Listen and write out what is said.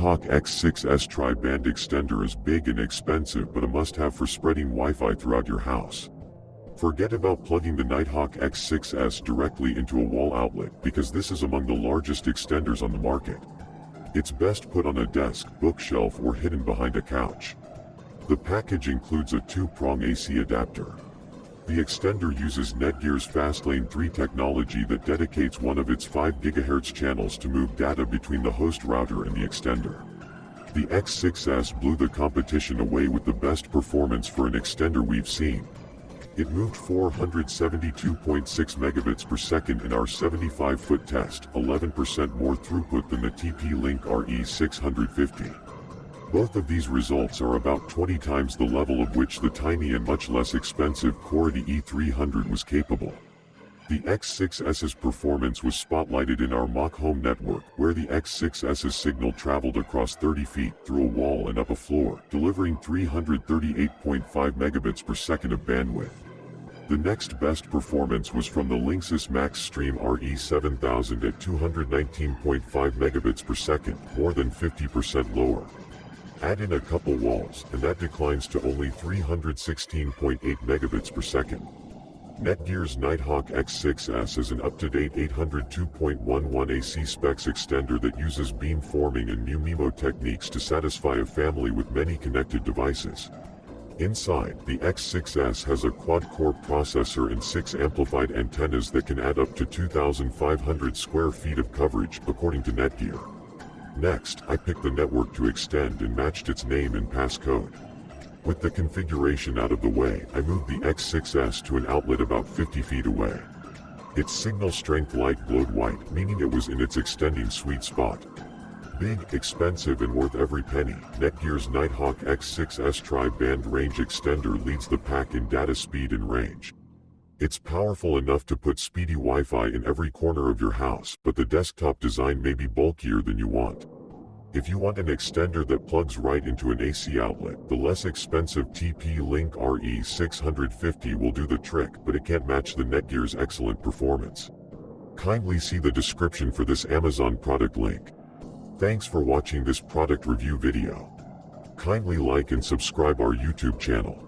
Nighthawk X6S tri-band extender is big and expensive, but a must-have for spreading Wi-Fi throughout your house. Forget about plugging the Nighthawk X6S directly into a wall outlet, because this is among the largest extenders on the market. It's best put on a desk, bookshelf, or hidden behind a couch. The package includes a 2-prong AC adapter. The extender uses Netgear's Fastlane 3 technology that dedicates one of its 5 GHz channels to move data between the host router and the extender. The X6S blew the competition away with the best performance for an extender we've seen. It moved 472.6 megabits per second in our 75-foot test, 11% more throughput than the TP-Link RE650. Both of these results are about 20 times the level of which the tiny and much less expensive Orbi E300 was capable. The X6S's performance was spotlighted in our mock home network, where the X6S's signal traveled across 30 feet through a wall and up a floor, delivering 338.5 megabits per second of bandwidth. The next best performance was from the Linksys MaxStream RE7000 at 219.5 megabits per second, more than 50% lower. Add in a couple walls, and that declines to only 316.8 megabits per second. Netgear's Nighthawk X6S is an up-to-date 802.11 AC specs extender that uses beam forming and new MIMO techniques to satisfy a family with many connected devices. Inside, the X6S has a quad-core processor and 6 amplified antennas that can add up to 2,500 square feet of coverage, according to Netgear. Next, I picked the network to extend and matched its name and passcode. With the configuration out of the way, I moved the X6S to an outlet about 50 feet away. Its signal strength light glowed white, meaning it was in its extending sweet spot. Big, expensive, and worth every penny, Netgear's Nighthawk X6S tri-band range extender leads the pack in data speed and range. It's powerful enough to put speedy Wi-Fi in every corner of your house, but the desktop design may be bulkier than you want. If you want an extender that plugs right into an AC outlet, the less expensive TP-Link RE650 will do the trick, but it can't match the Netgear's excellent performance. Kindly see the description for this Amazon product link. Thanks for watching this product review video. Kindly like and subscribe our YouTube channel.